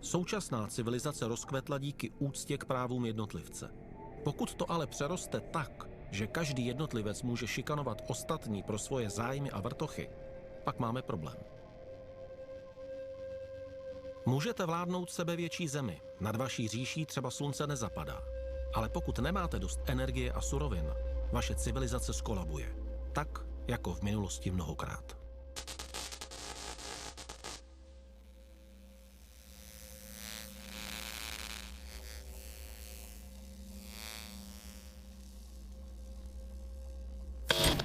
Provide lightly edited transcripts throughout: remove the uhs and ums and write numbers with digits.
Současná civilizace rozkvetla díky úctě k právům jednotlivce. Pokud to ale přeroste tak, že každý jednotlivec může šikanovat ostatní pro svoje zájmy a vrtochy, pak máme problém. Můžete vládnout sebevětší zemi, nad vaší říší třeba slunce nezapadá. Ale pokud nemáte dost energie a surovin, vaše civilizace skolabuje. Tak, jako v minulosti mnohokrát.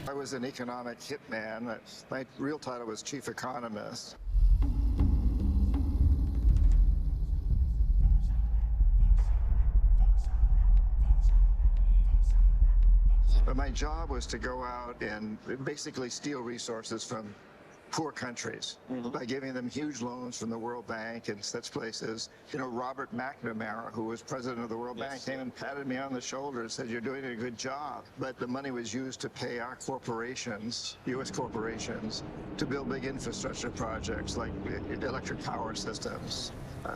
I was an economic hitman. My real title was chief economist. But my job was to go out and basically steal resources from poor countries by giving them huge loans from the World Bank and such places. You know, Robert McNamara, who was president of the World Bank, came and patted me on the shoulder and said, "You're doing a good job." But the money was used to pay our corporations, U.S. corporations, to build big infrastructure projects like electric power systems,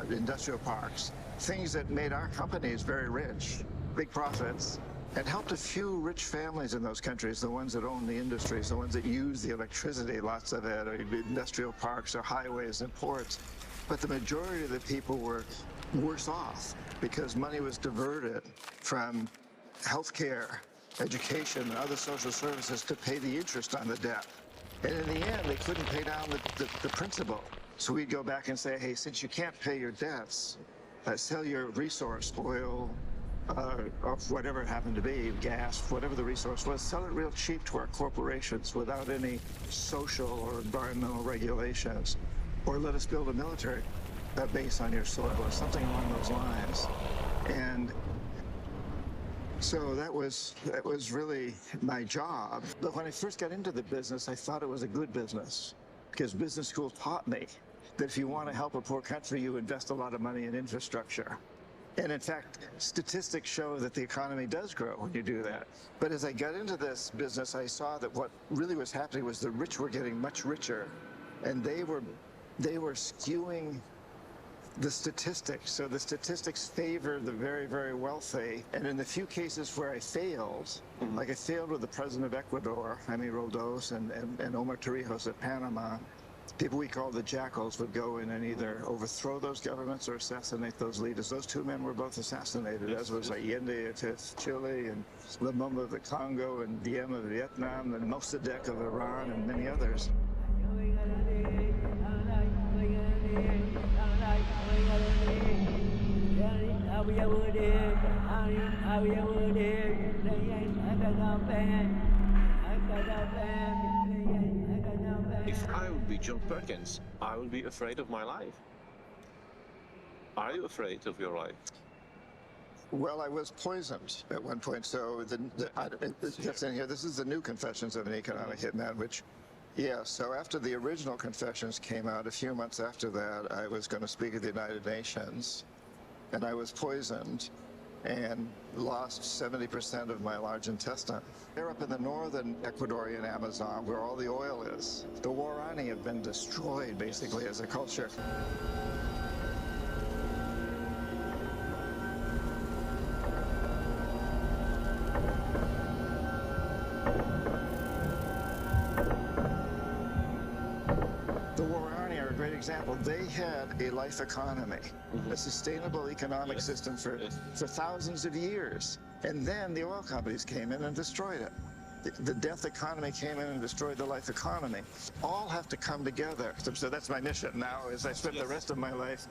industrial parks, things that made our companies very rich, big profits. It helped a few rich families in those countries, the ones that own the industries, the ones that use the electricity, lots of it, or industrial parks or highways and ports. But the majority of the people were worse off because money was diverted from healthcare, education, and other social services to pay the interest on the debt. And in the end, they couldn't pay down the principal. So we'd go back and say, hey, since you can't pay your debts, sell your resource, oil, or whatever it happened to be, gas, whatever the resource was, sell it real cheap to our corporations without any social or environmental regulations. Or let us build a military base on your soil or something along those lines. And so that was really my job. But when I first got into the business, I thought it was a good business because business school taught me that if you want to help a poor country, you invest a lot of money in infrastructure. And in fact, statistics show that the economy does grow when you do that. But as I got into this business, I saw that what really was happening was the rich were getting much richer, and they were skewing the statistics. So the statistics favor the very, very wealthy. And in the few cases where I failed, like I failed with the president of Ecuador, Jaime Roldos, and Omar Torrijos of Panama, people we call the jackals would go in and either overthrow those governments or assassinate those leaders. Those two men were both assassinated, as was Allende of Chile and Lumumba of the Congo and Diem of Vietnam and Mossadegh of Iran and many others. If I would be John Perkins, I would be afraid of my life. Are you afraid of your life? Well, I was poisoned at one point. So that's in here. This is the new Confessions of an Economic Hitman, which, yeah. So after the original Confessions came out, a few months after that, I was going to speak at the United Nations, and I was poisoned and lost 70% of my large intestine. They're up in the northern Ecuadorian Amazon, where all the oil is. The Waorani have been destroyed, basically, as a culture. Example, they had a life economy, a sustainable economic system for thousands of years. And then the oil companies came in and destroyed it. The death economy came in and destroyed the life economy. All have to come together. So that's my mission now, is I spend the rest of my life,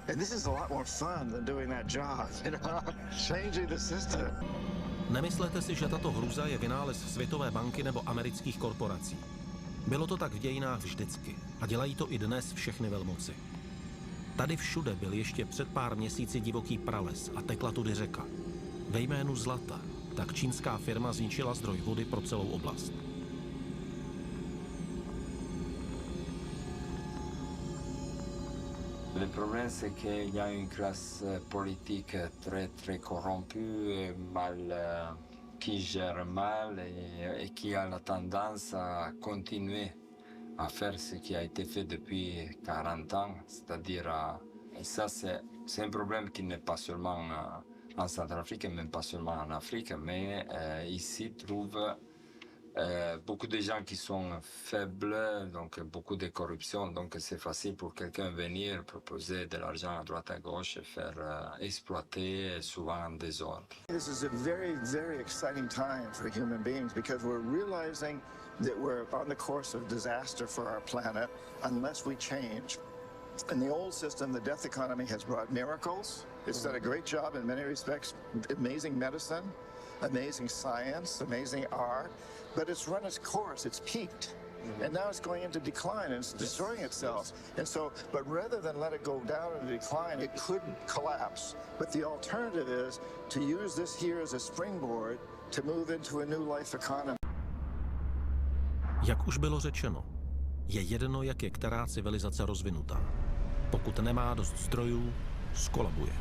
and this is a lot more fun than doing that job, you know, changing the system. Nemyslete si, že tato hruza je vynález Světové banky nebo amerických korporací. Bylo to tak v dějinách vždycky a dělají to i dnes všechny velmoci. Tady všude byl ještě před pár měsíci divoký prales a tekla tudy řeka. Ve jménu zlata tak čínská firma zničila zdroj vody pro celou oblast. Le problème, c'est qu'il y a une classe politique très corrompue, qui gère mal et qui a la tendance à continuer à faire ce qui a été fait depuis 40 ans, c'est-à-dire à Et ça, c'est un problème qui n'est pas seulement en Centrafrique et même pas seulement en Afrique, mais ici trouve beaucoup de gens qui sont faibles, donc beaucoup de corruption, donc c'est facile pour quelqu'un venir proposer de l'argent à droite à gauche et faire exploiter souvent en désordre. This is a very, very exciting time for human beings because we're realizing that we're on the course of disaster for our planet unless we change. In the old system, the death economy has brought miracles. It's done a great job in many respects, amazing medicine, amazing science, amazing art, but it's run its course, it's peaked. And now it's going into decline and it's destroying itself. And so, but rather than let it go down into decline, it could collapse. But the alternative is to use this here as a springboard to move into a new life economy. Jak už bylo řečeno, je jedno, jak je která civilizace rozvinutá. Pokud nemá dost zdrojů, skolabuje.